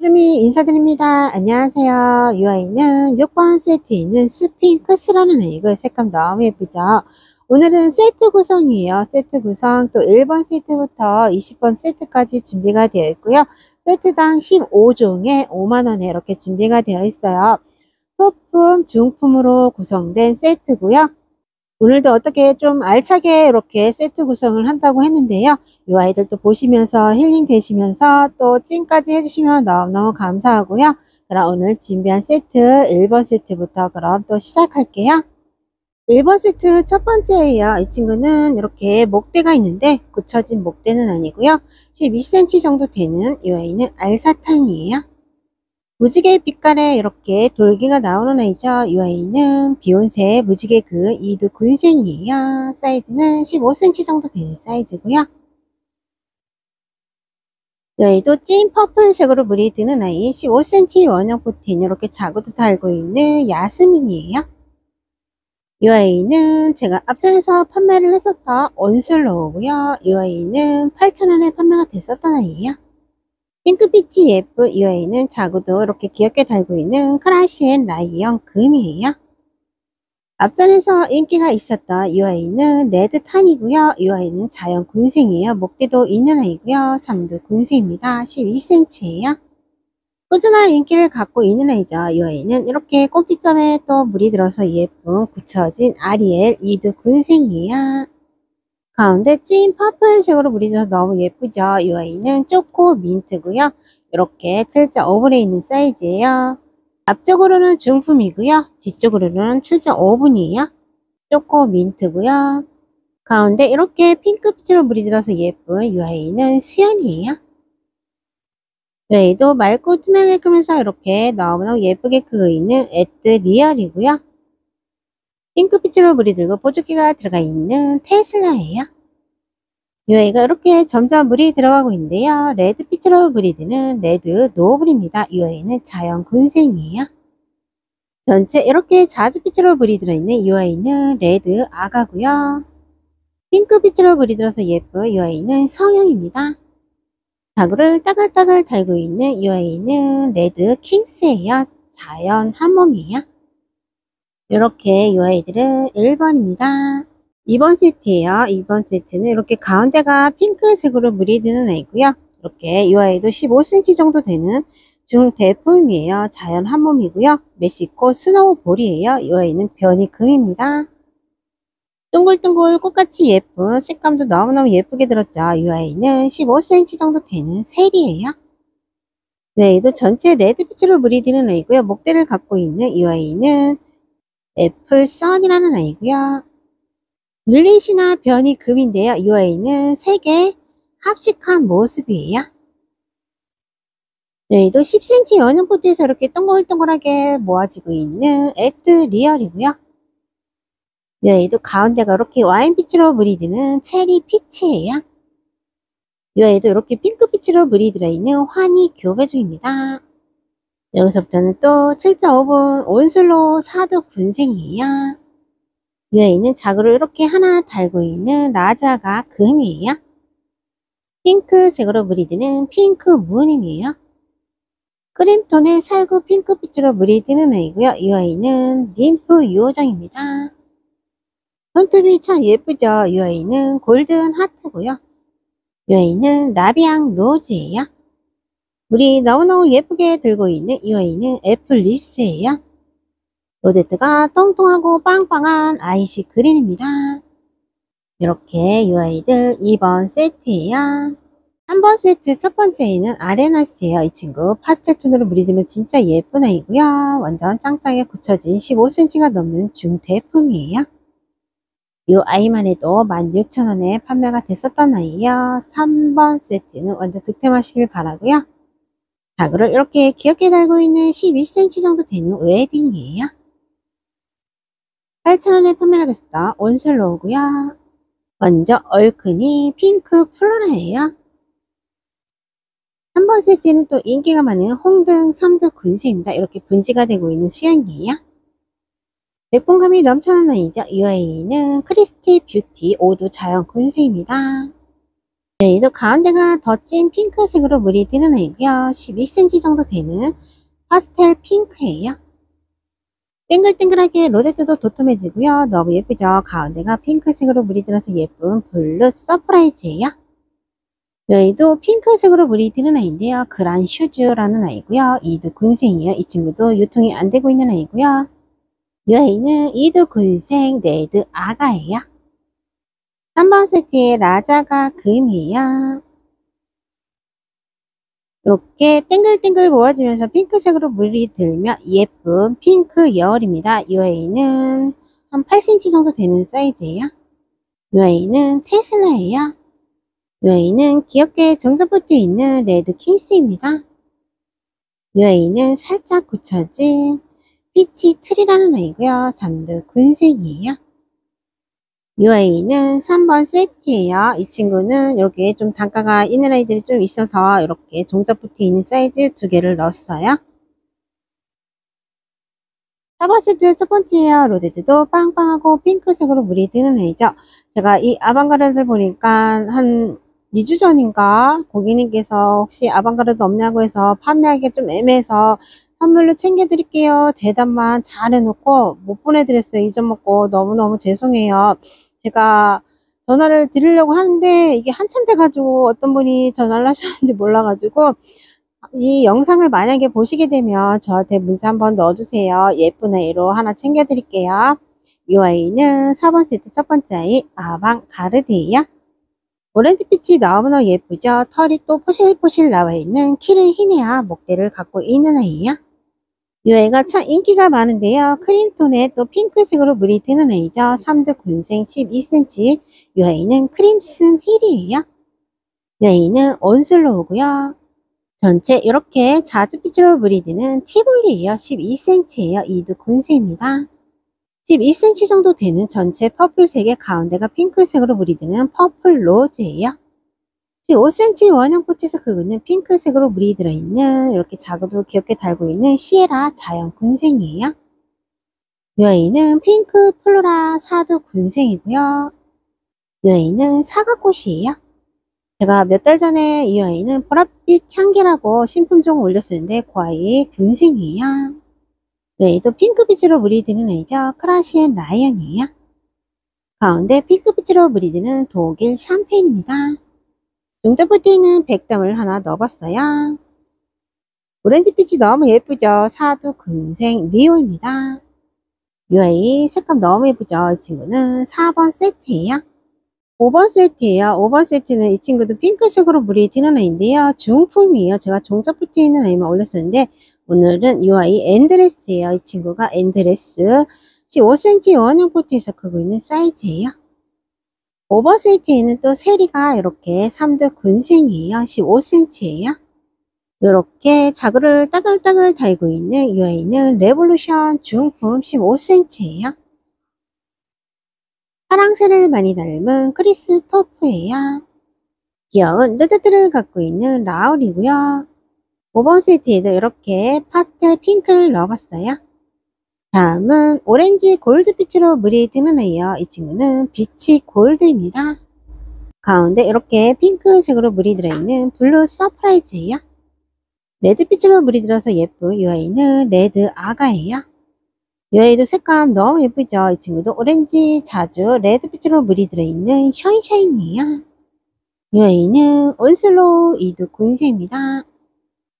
푸르미 인사드립니다. 안녕하세요. 이 아이는 6번 세트에 있는 스핑크스라는 아이고 색감 너무 예쁘죠? 오늘은 세트 구성이에요. 세트 구성 또 1번 세트부터 20번 세트까지 준비가 되어 있고요. 세트당 15종에 5만원에 이렇게 준비가 되어 있어요. 소품, 중품으로 구성된 세트고요. 오늘도 어떻게 좀 알차게 이렇게 세트 구성을 한다고 했는데요. 이 아이들도 보시면서 힐링 되시면서 또 찐까지 해주시면 너무너무 감사하고요. 그럼 오늘 준비한 세트 1번 세트부터 그럼 또 시작할게요. 1번 세트 첫 번째예요. 이 친구는 이렇게 목대가 있는데 굳혀진 목대는 아니고요. 12cm 정도 되는 이 아이는 알사탕이에요. 무지개 빛깔에 이렇게 돌기가 나오는 아이죠. 이 아이는 비욘세 무지개 그 이두 군생이에요. 사이즈는 15cm 정도 되는 사이즈고요. 이 아이도 찐 퍼플색으로 물이 드는 아이 15cm 원형 포틴 이렇게 자구도 달고 있는 야스민이에요. 이 아이는 제가 앞전에서 판매를 했었던 온슬로우고요. 이 아이는 8,000원에 판매가 됐었던 아이예요. 핑크빛이 예쁜 이 아이는 자구도 이렇게 귀엽게 달고 있는 크라시앤 라이언 금이에요. 앞전에서 인기가 있었던 이 아이는 레드탄이고요. 이 아이는 자연 군생이에요. 목대도 있는 아이고요. 삼두 군생입니다. 12cm예요. 꾸준한 인기를 갖고 있는 아이죠. 이 아이는 이렇게 꼭지점에 또 물이 들어서 예쁜 굳혀진 아리엘 이두 군생이에요. 가운데 찐 퍼플색으로 물이 들어서 너무 예쁘죠. 이 아이는 초코 민트고요. 이렇게 7.5분에 있는 사이즈예요. 앞쪽으로는 중품이고요. 뒤쪽으로는 7.5분이에요. 초코 민트고요. 가운데 이렇게 핑크빛으로 물이 들어서 예쁜 이 아이는 수연이에요. 이 아이도 맑고 투명해 크면서 이렇게 너무너무 예쁘게 크고 있는 에뜨 리얼이고요. 핑크빛으로 물이 들고 보조개가 들어가 있는 테슬라예요. 이 아이가 이렇게 점점 물이 들어가고 있는데요. 레드빛으로 물이 드는 레드 노블입니다. 이 아이는 자연 군생이에요. 전체 이렇게 자주빛으로 물이 들어있는 이 아이는 레드 아가고요. 핑크빛으로 물이 들어서 예쁜 이 아이는 성형입니다. 자구를 따글따글 달고 있는 이 아이는 레드 킹스예요. 자연 한몸이에요. 이렇게 이 아이들은 1번입니다. 2번 세트예요. 2번 세트는 이렇게 가운데가 핑크색으로 물이 드는 아이고요. 이렇게 이 아이도 15cm 정도 되는 중대품이에요. 자연 한몸이고요. 멕시코 스노우볼이에요. 이 아이는 변이 금입니다. 둥글둥글 꽃같이 예쁜 색감도 너무너무 예쁘게 들었죠. 이 아이는 15cm 정도 되는 셀이에요. 이 아이도 전체 레드빛으로 물이 드는 아이고요. 목대를 갖고 있는 이 아이는 애플선이라는 아이고요. 릴릿이나 변이 금인데요. 이 아이는 3개 합식한 모습이에요. 여기도 10cm 연형 포트에서 이렇게 동글동글하게 모아지고 있는 에뜨 리얼이고요. 여기도 가운데가 이렇게 와인빛으로 물이 드는 체리 피치예요. 여기도 이렇게 핑크빛으로 물이 들어있는 환희 교배종입니다. 여기서부터는 또 7.5분 온슬로 사두 군생이에요. 여기는 자구를 이렇게 하나 달고 있는 라자가 금이에요. 핑크색으로 물이 드는 핑크 무늬이에요. 크림톤의 살구 핑크빛으로 물이 드는 아이고요. 이 아이는 림프 2호장입니다. 손톱이 참 예쁘죠. 이 아이는 골든 하트고요. 이 아이는 라비앙 로즈예요. 물이 너무너무 예쁘게 들고 있는 이 아이는 애플 립스예요. 로제트가 통통하고 빵빵한 아이시 그린입니다. 이렇게 이 아이들 2번 세트예요. 3번 세트 첫 번째는 아레나스예요. 이 친구 파스텔 톤으로 물이 들면 진짜 예쁜 아이고요. 완전 짱짱하게 굳혀진 15cm가 넘는 중대품이에요. 이 아이만 해도 16,000원에 판매가 됐었던 아이예요. 3번 세트는 완전 득템하시길 바라고요. 자그를 이렇게 귀엽게 달고 있는 12cm 정도 되는 웨딩이에요. 8,000원에 판매가 됐었던 온슬로우고요. 먼저 얼큰이 핑크 플로라예요. 3번 세트는 또 인기가 많은 홍등 3두 군수입니다. 이렇게 분지가 되고 있는 수영이에요. 백분감이 넘쳐나는 아이죠. 이 아이는 크리스티 뷰티 5두 자연 군수입니다. 얘도 가운데가 더 찐 핑크색으로 물이 드는 아이고요. 12cm 정도 되는 파스텔 핑크예요. 땡글땡글하게 로제트도 도톰해지고요. 너무 예쁘죠? 가운데가 핑크색으로 물이 들어서 예쁜 블루 서프라이즈예요. 여기도 핑크색으로 물이 드는 아이인데요. 그란 슈즈라는 아이고요. 이도 군생이에요. 이 친구도 유통이 안 되고 있는 아이고요. 이 아이는 이도 군생 레드 아가예요. 3번 세트의 라자가 금이에요. 이렇게 땡글땡글 모아지면서 핑크색으로 물이 들면 예쁜 핑크 여울입니다. 이 아이는 한 8cm 정도 되는 사이즈예요. 이 아이는 테슬라예요. 이 아이는 귀엽게 정점포트에 있는 레드 킹스입니다. 이 아이는 살짝 굳혀진 피치 트리라는 아이고요. 3도 군색이에요. 이 아이는 3번 세트예요. 이 친구는 여기에 좀 단가가 있는 아이들이 좀 있어서 이렇게 종잡붙어 있는 사이즈 2개를 넣었어요. 4번 세트 첫 번째예요. 로데드도 빵빵하고 핑크색으로 물이 드는 아이죠. 제가 이 아방가르드를 보니까 한 2주 전인가 고객님께서 혹시 아방가르드 없냐고 해서 판매하기 좀 애매해서 선물로 챙겨드릴게요 대답만 잘 해놓고 못 보내드렸어요. 잊어먹고 너무너무 죄송해요. 제가 전화를 드리려고 하는데 이게 한참 돼가지고 어떤 분이 전화를 하셨는지 몰라가지고 이 영상을 만약에 보시게 되면 저한테 문자 한번 넣어주세요. 예쁜 아이로 하나 챙겨드릴게요. 이 아이는 4번 세트 첫 번째 아이 아방가르드예요. 오렌지빛이 너무너무 예쁘죠. 털이 또 포실포실 나와있는 키를 흰해야 목대를 갖고 있는 아이예요. 이 아이가 참 인기가 많은데요. 크림톤에 또 핑크색으로 물이 드는 아이죠. 3두 군생 12cm. 이 아이는 크림슨 힐이에요. 이 아이는 온슬로우고요. 전체 이렇게 자주빛으로 물이 드는 티볼리예요. 12cm예요. 이두 군생입니다. 12cm 정도 되는 전체 퍼플색의 가운데가 핑크색으로 물이 드는 퍼플 로즈예요. 5cm 원형 포트에서 그거는 핑크색으로 물이 들어있는 이렇게 작아도 귀엽게 달고 있는 시에라 자연 군생이에요. 이 아이는 핑크 플로라 사두 군생이고요. 이 아이는 사과꽃이에요. 제가 몇 달 전에 이 아이는 보랏빛 향기라고 신품종을 올렸었는데 그 아이 군생이에요. 이 아이도 핑크빛으로 물이 드는 아이죠. 크라시엔 라이언이에요. 가운데 핑크빛으로 물이 드는 독일 샴페인입니다. 종자포트에는 백담을 하나 넣어봤어요. 오렌지빛이 너무 예쁘죠. 사두 군생 리오입니다. 이 아이 색감 너무 예쁘죠. 이 친구는 4번 세트예요. 5번 세트예요. 5번 세트는 이 친구도 핑크색으로 물이 드는 아이인데요. 중품이에요. 제가 종자포트에 있는 아이만 올렸었는데 오늘은 이 아이 엔드레스예요. 이 친구가 엔드레스 15cm 원형 포트에서 크고 있는 사이즈예요. 5번 세트에는 또 세리가 이렇게 3두 군생이에요. 15cm예요. 이렇게 자구를 따글따글 달고 있는 이 아이는 레볼루션 중품 15cm예요. 파랑새를 많이 닮은 크리스토프예요. 귀여운 누드들을 갖고 있는 라울이고요. 5번 세트에도 이렇게 파스텔 핑크를 넣어봤어요. 다음은 오렌지 골드빛으로 물이 드는 아이요. 이 친구는 비치 골드입니다. 가운데 이렇게 핑크색으로 물이 들어있는 블루 서프라이즈예요. 레드빛으로 물이 들어서 예쁜 이 아이는 레드 아가예요. 이 아이도 색감 너무 예쁘죠. 이 친구도 오렌지 자주 레드빛으로 물이 들어있는 샤인샤인이에요. 이 아이는 온슬로우 이두 군생입니다.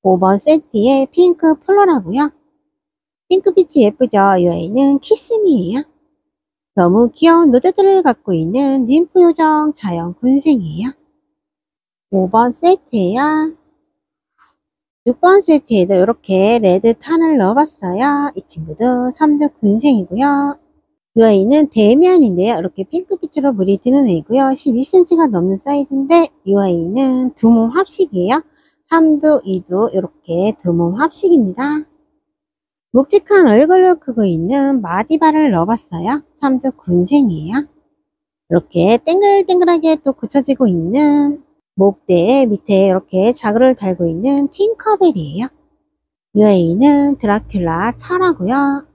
5번 세트에 핑크 플로라고요. 핑크빛이 예쁘죠. 이 아이는 키스미예요. 너무 귀여운 노드들을 갖고 있는 ним프 요정 자연 군생이에요. 5번 세트예요. 6번 세트에도 이렇게 레드 탄을 넣어봤어요. 이 친구도 3두 군생이고요. 이 아이는 데미안인데요. 이렇게 핑크빛으로 물이 드는 애이고요. 12cm가 넘는 사이즈인데 이 아이는 두 몸 합식이에요. 3두, 2두 이렇게 두 몸 합식입니다. 묵직한 얼굴로 크고 있는 마디바를 넣어봤어요. 3두 군생이에요. 이렇게 땡글땡글하게 또 굳혀지고 있는 목대 밑에 이렇게 자그를 달고 있는 팅커벨이에요. 이 아이는 드라큘라 철하고요.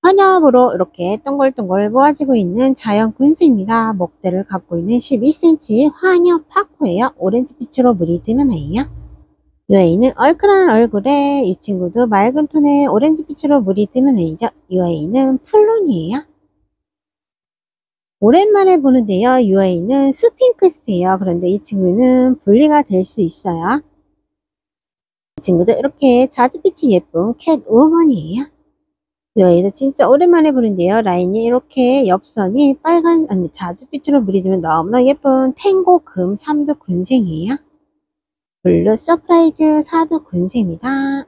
환엽으로 이렇게 동글동글 모아지고 있는 자연 군수입니다. 목대를 갖고 있는 12cm 환엽 파코예요. 오렌지빛으로 물이 드는 아이요. 이 아이는 얼큰한 얼굴에 이 친구도 맑은 톤의 오렌지빛으로 물이 드는 아이죠. 이 아이는 플론이에요. 오랜만에 보는데요. 이 아이는 스핑크스예요. 그런데 이 친구는 분리가 될 수 있어요. 이 친구도 이렇게 자주빛이 예쁜 캣우먼이에요. 이 아이도 진짜 오랜만에 보는데요. 라인이 이렇게 옆선이 빨간, 아니, 자주빛으로 물이 들면 너무나 예쁜 탱고 금 3두 군생이에요. 블루 서프라이즈 4두 군생입니다.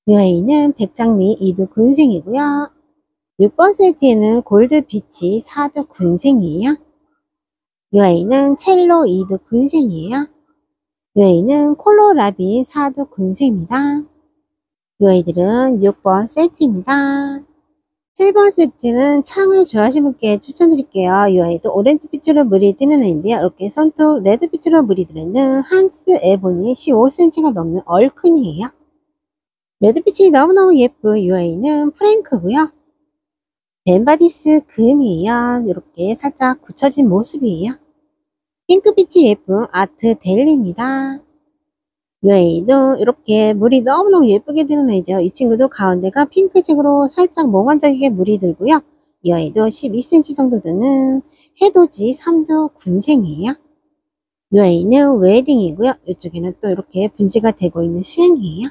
이 아이는 백장미 2두 군생이고요. 6번 세트에는 골드 비치 4두 군생이에요. 이 아이는 첼로 2두 군생이에요. 이 아이는 콜로라비 4두 군생입니다. 이 아이들은 6번 세트입니다. 7번 세트는 창을 좋아하시는 분께 추천드릴게요. 이 아이도 오렌지빛으로 물이 뜨는 아이인데요. 이렇게 손톱 레드빛으로 물이 들어있는 한스 에보니 15cm가 넘는 얼큰이에요. 레드빛이 너무너무 예쁜 이 아이는 프랭크고요. 벤바디스 금이에요. 이렇게 살짝 굳혀진 모습이에요. 핑크빛이 예쁜 아트 델리입니다. 이 아이도 이렇게 물이 너무너무 예쁘게 드는 아이죠. 이 친구도 가운데가 핑크색으로 살짝 몽환적이게 물이 들고요. 이 아이도 12cm 정도 되는 해돋이 3두 군생이에요. 이 아이는 웨딩이고요. 이쪽에는 또 이렇게 분지가 되고 있는 수영이에요.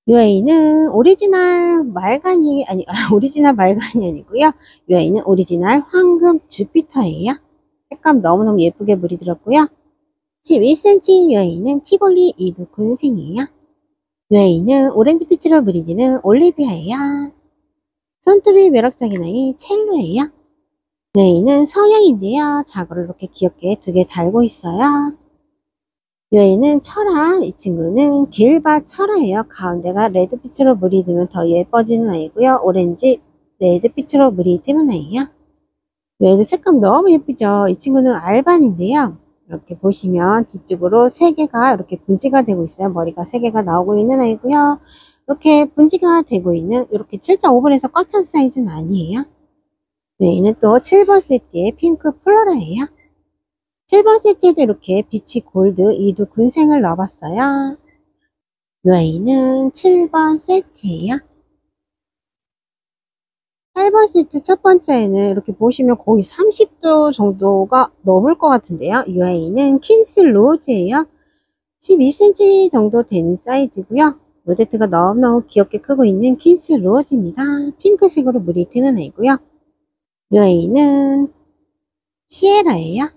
이 아이는 오리지널 말간이 오리지널 말간이 아니고요. 이 아이는 오리지널 황금 주피터예요. 색감 너무너무 예쁘게 물이 들었고요. 11cm 이 아이는 티볼리 2두 군생이에요. 이 아이는 오렌지빛으로 물이 드는 올리비아예요. 손톱이 매력적인 아이 첼로예요. 이 아이는 성형인데요. 자고를 이렇게 귀엽게 2개 달고 있어요. 이 아이는 철아, 이 친구는 길바 철아예요. 가운데가 레드빛으로 물이 들면 더 예뻐지는 아이고요. 오렌지 레드빛으로 물이 뜨는 아이예요. 이 아이도 색감 너무 예쁘죠. 이 친구는 알반인데요. 이렇게 보시면 뒤쪽으로 3개가 이렇게 분지가 되고 있어요. 머리가 3개가 나오고 있는 아이고요. 이렇게 분지가 되고 있는 이렇게 7.5번에서 꽉 찬 사이즈는 아니에요. 얘는 또 7번 세트의 핑크 플로라예요. 7번 세트에도 이렇게 비치 골드 2두 군생을 넣어봤어요. 이 아이는 7번 세트예요. 8번 세트 첫 번째는 이렇게 보시면 거의 30도 정도가 넘을 것 같은데요. 이 아이는 퀸스 로즈예요. 12cm 정도 되는 사이즈고요. 로제트가 너무너무 귀엽게 크고 있는 퀸스 로즈입니다. 핑크색으로 물이 트는 아이고요. 이 아이는 시에라예요.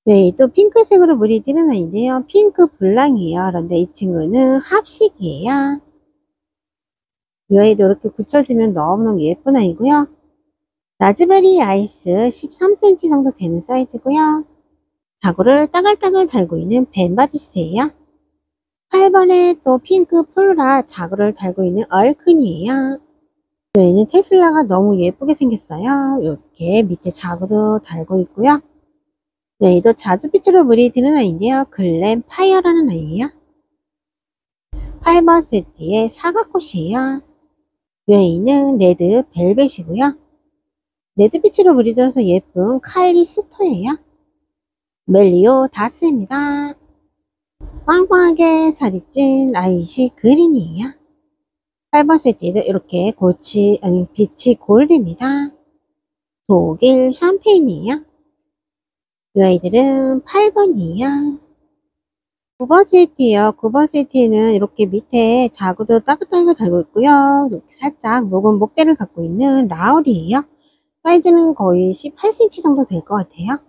이 아이도 핑크색으로 물이 뜨는 아이인데요. 핑크 블랑이에요. 그런데 이 친구는 합식이에요. 이 아이도 이렇게 굳혀지면 너무너무 예쁜 아이고요. 라즈베리 아이스 13cm 정도 되는 사이즈고요. 자구를 따글따글 달고 있는 벤바디스예요. 8번에 또 핑크 플로라 자구를 달고 있는 얼큰이에요. 여기는 테슬라가 너무 예쁘게 생겼어요. 이렇게 밑에 자구도 달고 있고요. 여기도 자주빛으로 물이 드는 아이인데요. 글램 파이어라는 아이예요. 8번 세트의 사과꽃이에요. 여기는 레드 벨벳이고요. 레드빛으로 물이 들어서 예쁜 칼리스토예요. 멜리오 다스입니다. 빵빵하게 살이 찐 라이시 그린이에요. 8번 세트에도 이렇게 빛이 골드입니다. 독일 샴페인이에요. 이 아이들은 8번이에요. 9번 세트예요. 9번 세트에는 이렇게 밑에 자구도 따뜻하게 달고 있고요. 이렇게 살짝 묵은 목대를 갖고 있는 라울이에요. 사이즈는 거의 18cm 정도 될 것 같아요.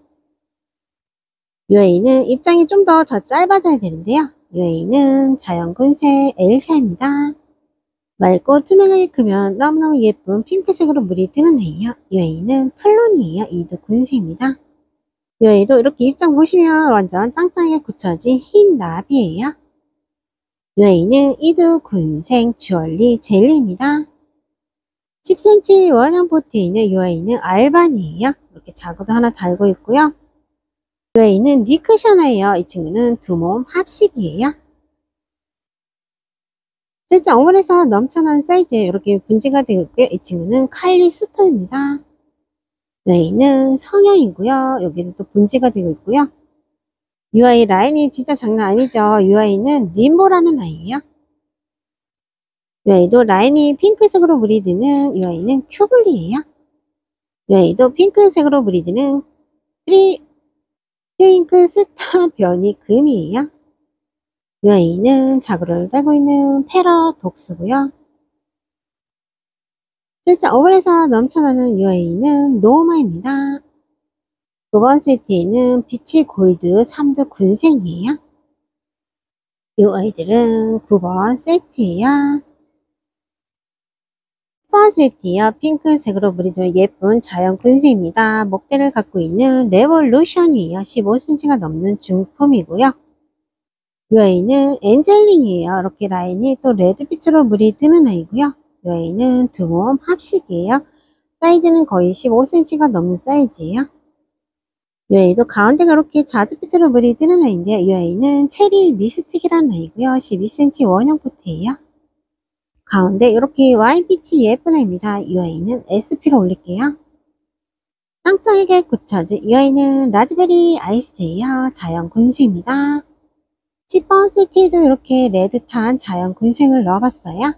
이 아이는 입장이 좀 더 짧아져야 되는데요. 이 아이는 자연군색 엘샤입니다. 맑고 투명하게 크면 너무너무 예쁜 핑크색으로 물이 뜨는 아이예요. 이 아이는 플론이에요. 2두 군색입니다. 이 아이도 이렇게 입장 보시면 완전 짱짱하게 굳혀진 흰 나비예요. 이 아이는 2두 군생 주얼리 젤리입니다. 10cm 원형 포트에 있는 이 아이는 알반이에요. 이렇게 자구도 하나 달고 있고요. 이 아이는 니크샤나예요. 이 친구는 두 몸 합식이에요. 실제 어머니에서 넘쳐나는 사이즈에 이렇게 분지가 되어 있고요. 이 친구는 칼리스토입니다. 여기는 성형이고요. 여기는 또 분지가 되어 있고요. 이 아이 라인이 진짜 장난 아니죠. 이 아이는 님보라는 아이예요. 이 아이도 라인이 핑크색으로 브리드는 이 아이는 큐블리예요. 이 아이도 핑크색으로 브리드는 트윙크 스타 변이 금이에요. 이 아이는 자구를 달고 있는 패러독스고요. 실제 어울에서 넘쳐나는 이 아이는 노마입니다. 두 번 세트에는 비치 골드 3두 군생이에요. 이 아이들은 9번 세트예요. 10번 세트예요. 핑크색으로 브리드 예쁜 자연 군생입니다. 목대를 갖고 있는 레볼루션이에요. 15cm가 넘는 중품이고요. 이 아이는 엔젤링이에요. 이렇게 라인이 또 레드빛으로 물이 뜨는 아이고요. 이 아이는 두 몸 합식이에요. 사이즈는 거의 15cm가 넘는 사이즈예요. 이 아이도 가운데가 이렇게 자주빛으로 물이 뜨는 아이인데요. 이 아이는 체리 미스틱이라는 아이고요. 12cm 원형 포트예요. 가운데 이렇게 와인빛이 예쁜 아이입니다. 이 아이는 SP로 올릴게요. 짱짱하게 굳혀진 이 아이는 라즈베리 아이스예요. 자연 군수입니다. 10번 세트에도 이렇게 레드탄 자연 군생을 넣어봤어요.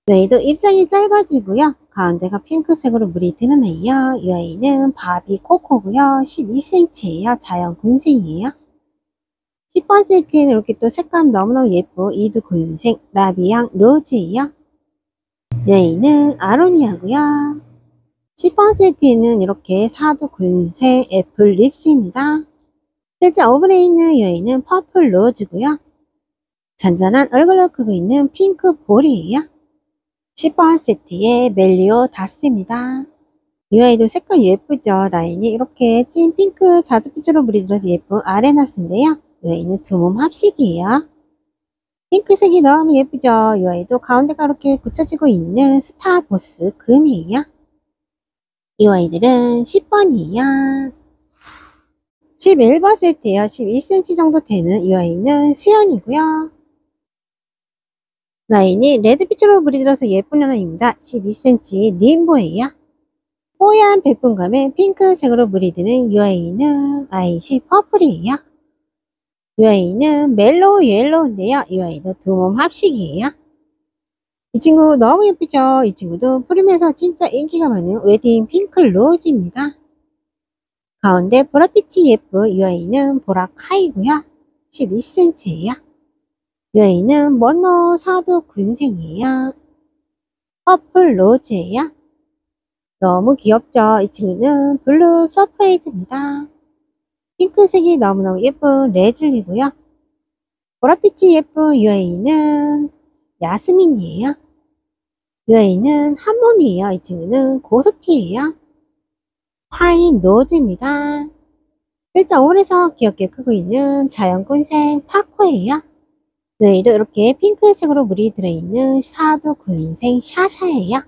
웨이도 입장이 짧아지고요. 가운데가 핑크색으로 물이 드는 아이요. 이 아이는 바비 코코고요. 12cm예요. 자연 군생이에요. 10번 세트에는 이렇게 또 색감 너무너무 예쁜 이두 군생 라비앙 로즈예요. 이 아이는 아로니아고요. 10번 세트에는 이렇게 사두 군생 애플 립스입니다. 실제 오븐에 있는 이 아이는 퍼플 로즈고요. 잔잔한 얼굴을 크고 있는 핑크 볼이에요. 10번 세트에 멜리오 다스입니다. 이 아이도 색감 예쁘죠. 라인이 이렇게 찐 핑크 자주빛으로 물이 들어서 예쁜 아레나스인데요. 이 아이는 두 몸 합식이에요. 핑크색이 너무 예쁘죠. 이 아이도 가운데가 이렇게 굳혀지고 있는 스타보스 금이에요. 이 아이들은 10번이에요. 11번 세트에요. 11cm 정도 되는 이 아이는 수연이고요. 라인이 레드빛으로 물이 들어서 예쁜 하나입니다. 12cm 님보예요. 뽀얀 백분감에 핑크색으로 물이 드는 이 아이는 아이시 퍼플이에요. 이 아이는 멜로우 옐로우인데요. 이 아이도 두 몸 합식이에요. 이 친구 너무 예쁘죠. 이 친구도 프림에서 진짜 인기가 많은 웨딩 핑크 로즈입니다. 가운데 보랏빛이 예쁜 이 아이는 보라카이고요. 12cm예요. 이 아이는 먼로 사두 군생이에요. 퍼플 로즈예요. 너무 귀엽죠. 이 친구는 블루 서프라이즈입니다. 핑크색이 너무너무 예쁜 레즐리고요. 보랏빛이 예쁜 이 아이는 야스민이에요. 이 아이는 한몸이에요. 이 친구는 고스티예요. 파인 노즈입니다. 실제 오늘에서 귀엽게 크고 있는 자연군생 파코예요. 이 아이도 이렇게 핑크색으로 물이 들어있는 사두 군생 샤샤예요.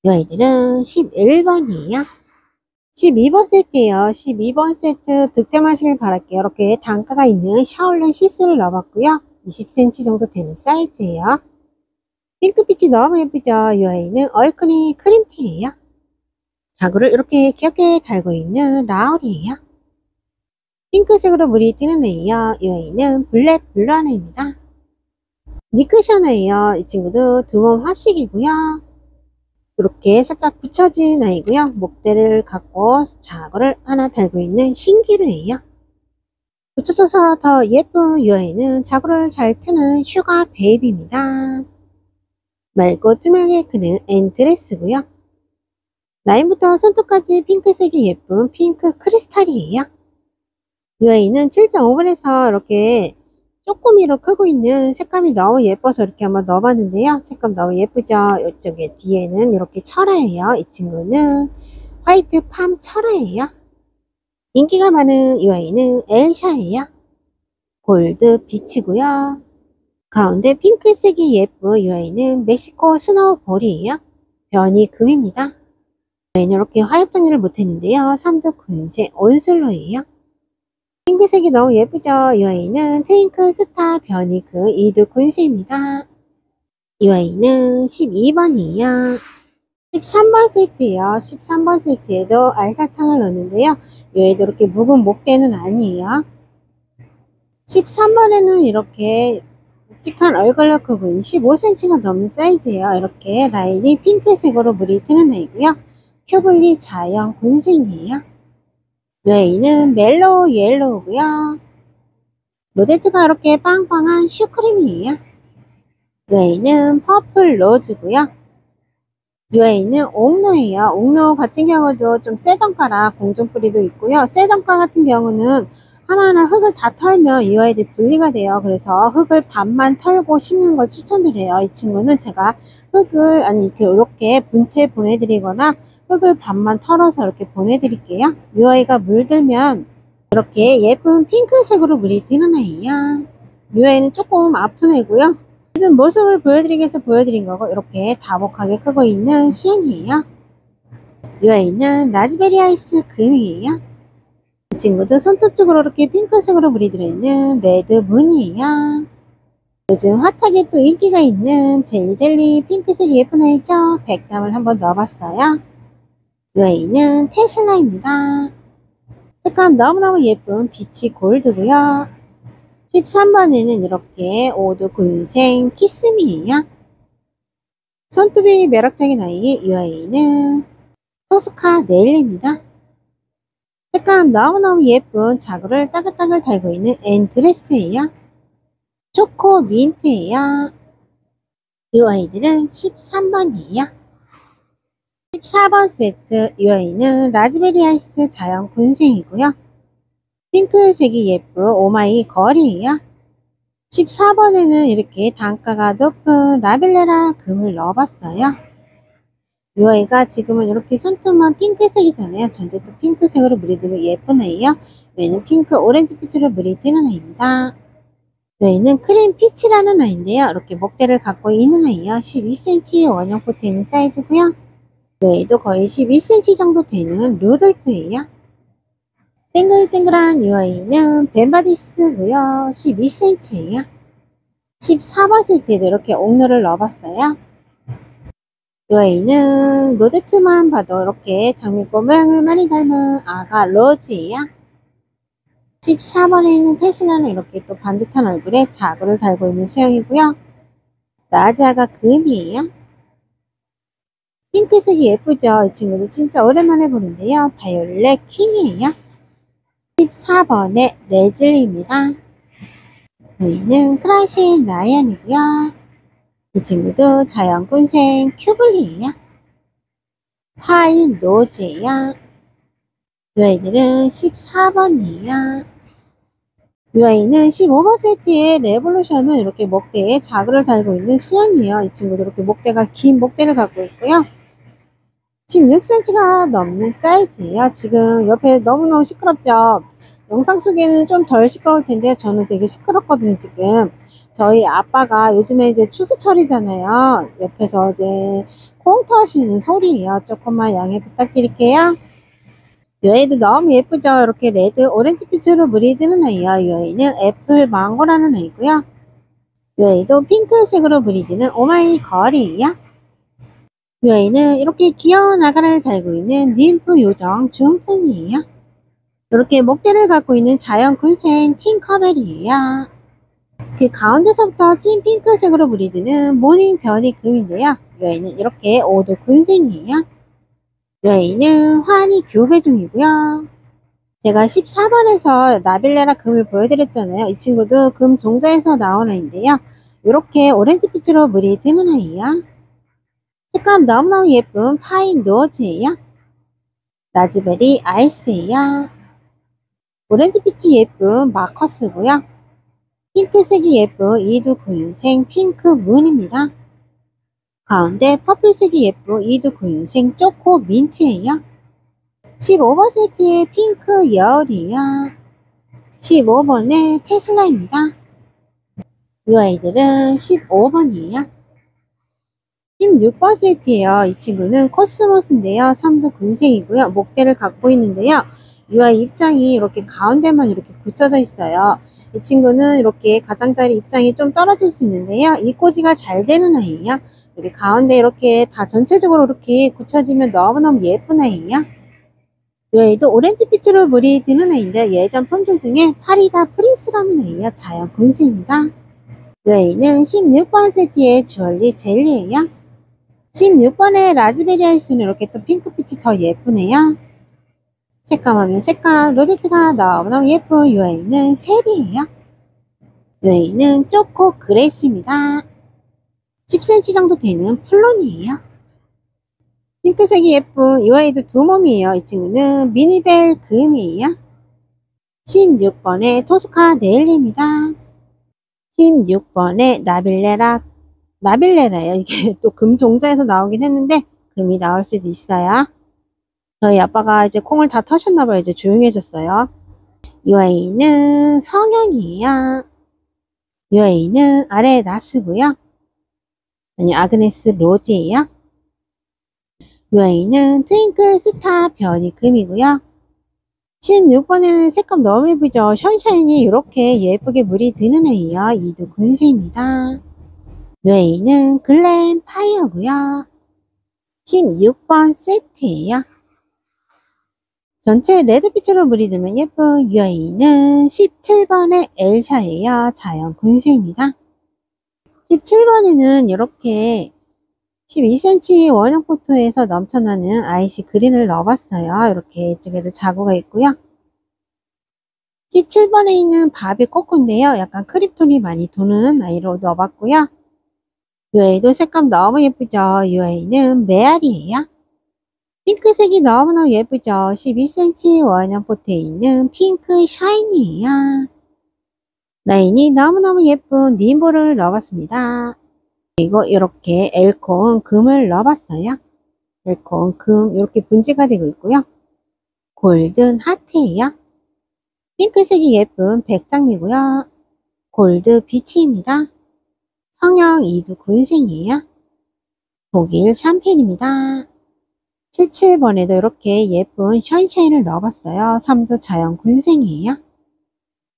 이 아이들은 11번이에요. 12번 세트예요. 12번 세트 득템하시길 바랄게요. 이렇게 단가가 있는 샤올렌 시스를 넣어봤고요. 20cm 정도 되는 사이즈예요. 핑크빛이 너무 예쁘죠. 이 아이는 얼큰이 크림티예요. 자구를 이렇게 귀엽게 달고 있는 라울이에요. 핑크색으로 물이 띄는 애예요. 이 아이는 블랙 블루 하나입니다. 니크셔너예요. 이 친구도 두 몸 합식이고요. 이렇게 살짝 붙여진 아이고요. 목대를 갖고 자구를 하나 달고 있는 신기루예요. 붙여져서 더 예쁜 이 아이는 자구를 잘 트는 슈가 베이비입니다. 맑고 투명하게 크는 엔드레스고요. 라인부터 손톱까지 핑크색이 예쁜 핑크 크리스탈이에요. 이 아이는 7.5번에서 이렇게 쪼꼬미로 크고 있는 색감이 너무 예뻐서 이렇게 한번 넣어봤는데요. 색감 너무 예쁘죠. 이쪽에 뒤에는 이렇게 철화예요. 이 친구는 화이트 팜 철화예요. 인기가 많은 이 아이는 엘샤예요. 골드 빛이고요. 가운데 핑크색이 예쁜 이 아이는 멕시코 스노우볼이에요. 변이 금입니다. 이 아이는 이렇게 화엽정리를 못했는데요. 3두 군생 온슬로예요. 핑크색이 너무 예쁘죠. 이 아이는 트윙크 스타 변이 그 2두 군생입니다. 이 아이는 12번이에요. 13번 세트예요. 13번 세트에도 알사탕을 넣는데요. 얘도 이렇게 묵은 목대는 아니에요. 13번에는 이렇게 묵직한 얼굴력 흑은 15cm가 넘는 사이즈예요. 이렇게 라인이 핑크색으로 물이 트는 아이고요. 큐블리 자연 곤생이에요. 이 아이는 멜로우 옐로우고요. 로제트가 이렇게 빵빵한 슈크림이에요. 이 아이는 퍼플 로즈고요. 이 아이는 옥노예요. 옥노 같은 경우도 좀 세던가라 공중뿌리도 있고요. 세던가 같은 경우는 하나하나 흙을 다 털면 이 아이들이 분리가 돼요. 그래서 흙을 반만 털고 심는 걸 추천드려요. 이 친구는 제가 흙을 이렇게 분체 보내드리거나 흙을 반만 털어서 이렇게 보내드릴게요. 이 아이가 물들면 이렇게 예쁜 핑크색으로 물이 드는 아이예요. 이 아이는 조금 아픈 애고요. 모습을 보여드리기 위해서 보여드린 거고, 이렇게 다복하게 크고 있는 시연이에요. 이 아이는 라즈베리 아이스 금이에요. 이 친구도 손톱 쪽으로 이렇게 핑크색으로 물이 들어있는 레드 문이에요. 요즘 핫하게 또 인기가 있는 젤리 핑크색이 예쁜 아이죠. 백담을 한번 넣어봤어요. 이 아이는 테슬라입니다. 색감 너무너무 예쁜 비치 골드고요. 13번에는 이렇게 오드 군생 키스미예요. 손톱이 매력적인 아이, 이 아이는 토스카 네일입니다. 색감 너무너무 예쁜 자구를 따글따글 달고 있는 앤드레스예요. 초코 민트예요. 이 아이들은 13번이에요. 14번 세트, 이 아이는 라즈베리 아이스 자연 군생이고요. 핑크색이 예쁜 오마이 걸이에요. 14번에는 이렇게 단가가 높은 라벨레라 금을 넣어봤어요. 이 아이가 지금은 이렇게 손톱만 핑크색이잖아요. 전체도 핑크색으로 물이 들면 예쁜 아이요. 얘는 핑크 오렌지빛으로 물이 뜨는 아이입니다. 얘는 크림 피치라는 아이인데요. 이렇게 목대를 갖고 있는 아이요. 12cm 원형 포트 있는 사이즈고요. 얘도 거의 11cm 정도 되는 루돌프예요. 땡글땡글한 이 아이는 벤바디스고요. 12cm예요. 14번 세트에도 이렇게 옥노를 넣어봤어요. 이 아이는 로제트만 봐도 이렇게 장미꽃 모양을 많이 닮은 아가 로즈예요. 14번에 있는 테슬라는 이렇게 또 반듯한 얼굴에 자구를 달고 있는 수영이고요. 라지아가 금이에요. 핑크색이 예쁘죠? 이 친구도 진짜 오랜만에 보는데요. 바이올렛 퀸이에요. 14번에 레즐리입니다. 여기는 크라시 라이언이고요. 이 친구도 자연군생 큐블리예요. 파인 노즈예요. 이 아이들은 14번이에요. 이 아이는 15번 세트의 레볼루션은 이렇게 목대에 자구를 달고 있는 수연이에요. 이 친구도 이렇게 목대가 긴 목대를 갖고 있고요. 16cm가 넘는 사이즈예요. 지금 옆에 너무너무 시끄럽죠. 영상 속에는 좀 덜 시끄러울 텐데 저는 되게 시끄럽거든요. 지금 저희 아빠가 요즘에 이제 추수철이잖아요. 옆에서 이제 콩 터시는 소리예요. 조금만 양해 부탁드릴게요. 이 아이도 너무 예쁘죠. 이렇게 레드 오렌지빛으로 물이 드는 아이요. 이 아이는 애플 망고라는 아이고요. 이 아이도 핑크색으로 물이 드는 오마이 걸이에요. 이 아이는 이렇게 귀여운 아가를 달고 있는 ним프 요정 중품이에요. 이렇게 목대를 갖고 있는 자연 군생 팅커벨이에요. 그 가운데서부터 찐 핑크색으로 물이 드는 모닝 별이 금인데요. 이 아이는 이렇게 오드 군생이에요. 이 아이는 환희 교배 중이고요. 제가 14번에서 나빌레라 금을 보여드렸잖아요. 이 친구도 금 종자에서 나온 아이인데요. 이렇게 오렌지빛으로 물이 드는 아이예요. 색감 너무너무 예쁜 파인 노즈예요. 라즈베리 아이스예요. 오렌지빛이 예쁜 마커스고요. 핑크색이 예쁜 이두 구인생 핑크 문입니다. 가운데 퍼플색이 예쁜 이두 구인생 초코 민트예요. 15번 세트의 핑크 여울이에요. 15번의 테슬라입니다. 이 아이들은 15번이에요. 16번 세트예요. 이 친구는 코스모스인데요. 3두 군생이고요. 목대를 갖고 있는데요. 이 아이 입장이 이렇게 가운데만 이렇게 굳혀져 있어요. 이 친구는 이렇게 가장자리 입장이 좀 떨어질 수 있는데요. 이꼬지가 잘 되는 아이예요. 이렇게 가운데 이렇게 다 전체적으로 이렇게 굳혀지면 너무너무 예쁜 아이예요. 이 아이도 오렌지빛으로 물이 드는 아이인데 예전 품종 중에 파리다 프린스라는 아이예요. 자연 금수입니다. 이 아이는 16번 세트의 주얼리 젤리예요. 16번의 라즈베리 아이스는 이렇게 또 핑크빛이 더 예쁘네요. 색감하면 색감 로제트가 너무너무 예쁜 이 아이는 셀이에요. 이 아이는 초코 그레이스입니다. 10cm 정도 되는 플론이에요. 핑크색이 예쁜 이 아이도 두 몸이에요. 이 친구는 미니벨 금이에요. 16번의 토스카 네일리입니다. 16번의 나빌레라예요. 이게 또 금 종자에서 나오긴 했는데 금이 나올 수도 있어요. 저희 아빠가 이제 콩을 다 터셨나봐요. 이제 조용해졌어요. 이 아이는 성형이에요. 이 아이는 아래 나스고요. 아니 아그네스 로즈예요. 이 아이는 트윙클 스타 변이 금이고요. 16번에는 색감 너무 예쁘죠. 션샤인이 이렇게 예쁘게 물이 드는 아이예요. 이도 군세입니다. 이 아이는 글램 파이어고요. 16번 세트예요. 전체 레드빛으로 물이 들면 예쁜 이 아이는 17번의 엘샤예요. 자연 군세입니다. 17번에는 이렇게 12cm 원형 포토에서 넘쳐나는 아이시 그린을 넣어봤어요. 이렇게 이쪽에도 자구가 있고요. 17번에 있는 바비 코코인데요. 약간 크립톤이 많이 도는 아이로 넣어봤고요. 이 아이도 색감 너무 예쁘죠. 이 아이는 메아리예요. 핑크색이 너무너무 예쁘죠. 12cm 원형 포트에 있는 핑크 샤이니예요. 라인이 너무너무 예쁜 님보를 넣어봤습니다. 그리고 이렇게 엘콘 금을 넣어봤어요. 엘콘 금 이렇게 분지가 되고 있고요. 골든 하트예요. 핑크색이 예쁜 백장미고요. 골드 비치입니다. 성형 2두 군생이에요. 독일 샴페인입니다. 77번에도 이렇게 예쁜 션샤인을 넣어봤어요. 3두 자연 군생이에요.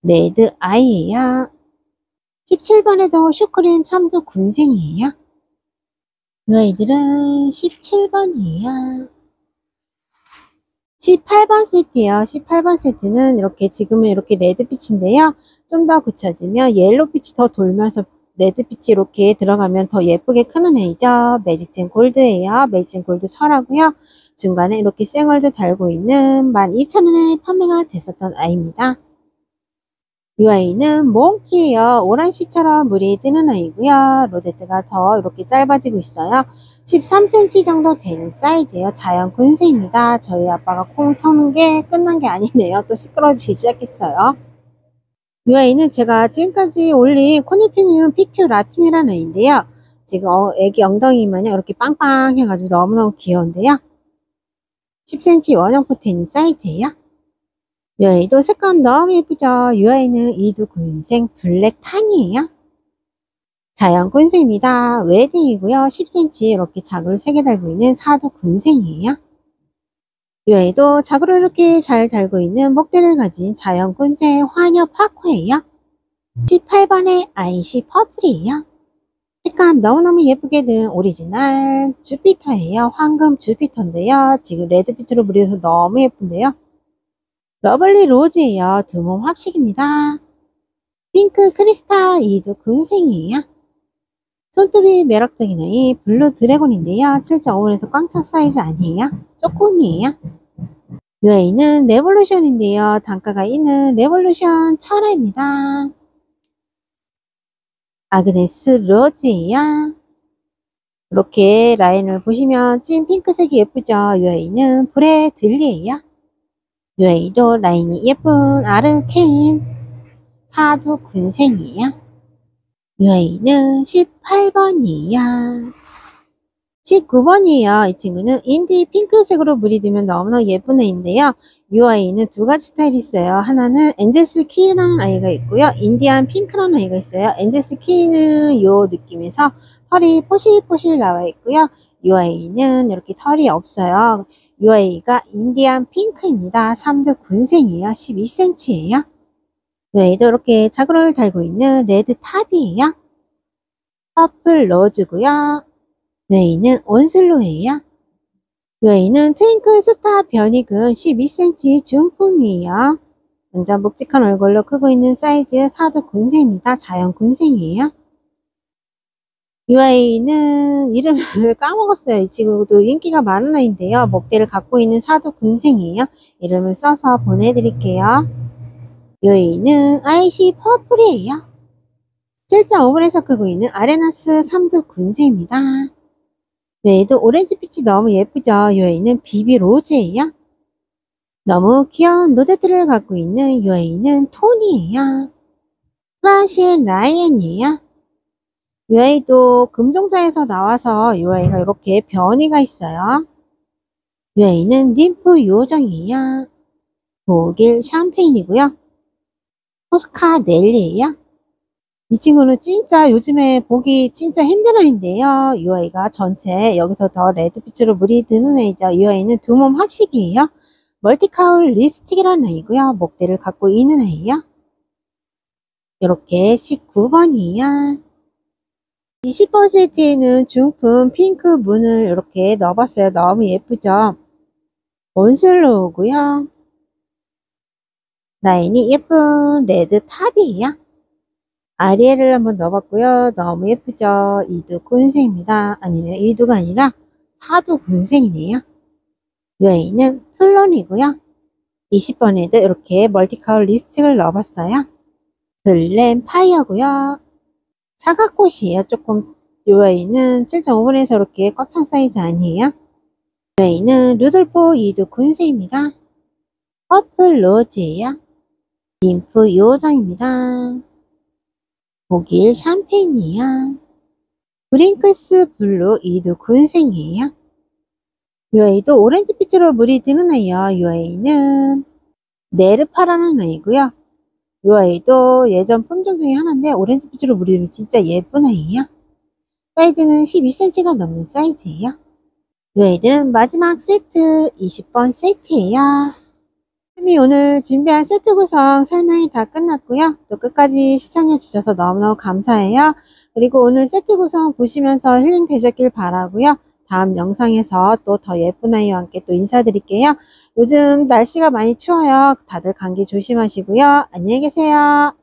레드 아이예요. 17번에도 슈크림 3두 군생이에요. 이 아이들은 17번이에요. 18번 세트예요. 18번 세트는 이렇게 지금은 이렇게 레드빛인데요. 좀 더 굳혀지면 옐로빛이 더 돌면서 레드빛이 이렇게 들어가면 더 예쁘게 크는 애죠. 매직젠 골드예요. 매직젠 골드 철하고요. 중간에 이렇게 쌩얼도 달고 있는 12,000원에 판매가 됐었던 아이입니다. 이 아이는 몽키예요. 오란시처럼 물이 뜨는 아이고요. 로제트가 더 이렇게 짧아지고 있어요. 13cm 정도 되는 사이즈예요. 자연 군세입니다. 저희 아빠가 콩 터는 게 끝난 게 아니네요. 또 시끄러워지기 시작했어요. 이 아이는 제가 지금까지 올린 코니피니움 피큐 라툼이라는 아이인데요. 지금 애기 엉덩이만요 이렇게 빵빵 해가지고 너무너무 귀여운데요. 10cm 원형 포트에 있는 사이즈예요. 이 아이도 색감 너무 예쁘죠. 이 아이는 이두 군생 블랙 탄이에요. 자연 군생입니다. 웨딩이고요. 10cm 이렇게 자구를 3개 달고 있는 사두 군생이에요. 이 아이도 자구를 이렇게 잘 달고 있는 목대를 가진 자연 군생 화녀 파코예요. 18번의 아이시 퍼플이에요. 색감 너무너무 예쁘게 든 오리지널 주피터예요. 황금 주피터인데요. 지금 레드빛으로 물려서 너무 예쁜데요. 러블리 로즈예요. 두 몸 합식입니다. 핑크 크리스탈 이두 금생이에요. 손톱이 매력적인 아이 블루 드래곤인데요. 7.5에서 꽝차 사이즈 아니에요. 쪼꼬니에요. 이 아이는 레볼루션인데요. 단가가 있는 레볼루션 철화입니다. 아그네스 로즈예요. 이렇게 라인을 보시면 찐 핑크색이 예쁘죠. 이 아이는 브레들리예요. 이 아이도 라인이 예쁜 아르케인 사두 군생이에요. 이 아이는 18번이에요. 19번이에요. 이 친구는 인디 핑크색으로 물이 들면 너무나 예쁜 애인데요. 이 아이는 두 가지 스타일이 있어요. 하나는 엔젤스 키라는 아이가 있고요. 인디안 핑크라는 아이가 있어요. 엔젤스 키는 이 느낌에서 털이 포실포실 나와 있고요. 이 아이는 이렇게 털이 없어요. 이 아이가 인디안 핑크입니다. 3두 군생이에요. 12cm예요. 요 아이도 이렇게 자구를 달고 있는 레드 탑이에요. 퍼플 로즈고요. 요 아이는 온슬로예요. 요 아이는 트윙클 스타 변이금 12cm 중품이에요. 완전 묵직한 얼굴로 크고 있는 사이즈 사두 군생입니다. 자연 군생이에요. 이 아이는 이름을 까먹었어요. 이 친구도 인기가 많은 아이인데요. 목대를 갖고 있는 사두 군생이에요. 이름을 써서 보내드릴게요. 이 아이는 IC 퍼플이에요. 7.5분에서 크고 있는 아레나스 3두 군생입니다. 이 아이도 오렌지빛이 너무 예쁘죠. 이 아이는 비비 로즈예요. 너무 귀여운 노드들을 갖고 있는 이 아이는 톤이에요. 프라시의 라이언이에요. 이 아이도 금종자에서 나와서 이 아이가 이렇게 변이가 있어요. 이 아이는 ним프 요정이에요. 독일 샴페인이고요. 포스카 넬리예요. 이 친구는 진짜 요즘에 보기 진짜 힘든 아이인데요. 이 아이가 전체 여기서 더 레드빛으로 물이 드는 아이죠. 이 아이는 두 몸 합식이에요. 멀티카울 립스틱이라는 아이고요. 목대를 갖고 있는 아이예요. 이렇게 19번이에요. 20번 세트에는 중품 핑크 문을 이렇게 넣어봤어요. 너무 예쁘죠? 온슬로우고요. 라인이 예쁜 레드 탑이에요. 아리엘을 한번 넣어봤고요. 너무 예쁘죠? 이두 군생입니다. 아니면 이두가 아니라 사두 군생이네요. 이 아이는 플론이고요. 20번에도 이렇게 멀티카울 립스틱을 넣어봤어요. 글램 파이어고요. 사각꽃이에요. 조금 이 아이는 7.5분에서 이렇게 꽉 찬 사이즈 아니에요. 이 아이는 루돌포 이두 군생입니다. 퍼플 로즈예요. ним프 요정입니다. 독일 샴페인이에요. 브링크스 블루 이두 군생이에요. 이 아이도 오렌지빛으로 물이 드는 아이요. 이 아이는 네르파라는 아이고요. 이 아이도 예전 품종 중에 하나인데 오렌지빛으로 물이 드는 진짜 예쁜 아이예요. 사이즈는 12cm가 넘는 사이즈예요. 이 아이들은 마지막 세트 20번 세트예요. 오늘 준비한 세트 구성 설명이 다 끝났고요. 또 끝까지 시청해 주셔서 너무너무 감사해요. 그리고 오늘 세트 구성 보시면서 힐링 되셨길 바라고요. 다음 영상에서 또 더 예쁜 아이와 함께 또 인사드릴게요. 요즘 날씨가 많이 추워요. 다들 감기 조심하시고요. 안녕히 계세요.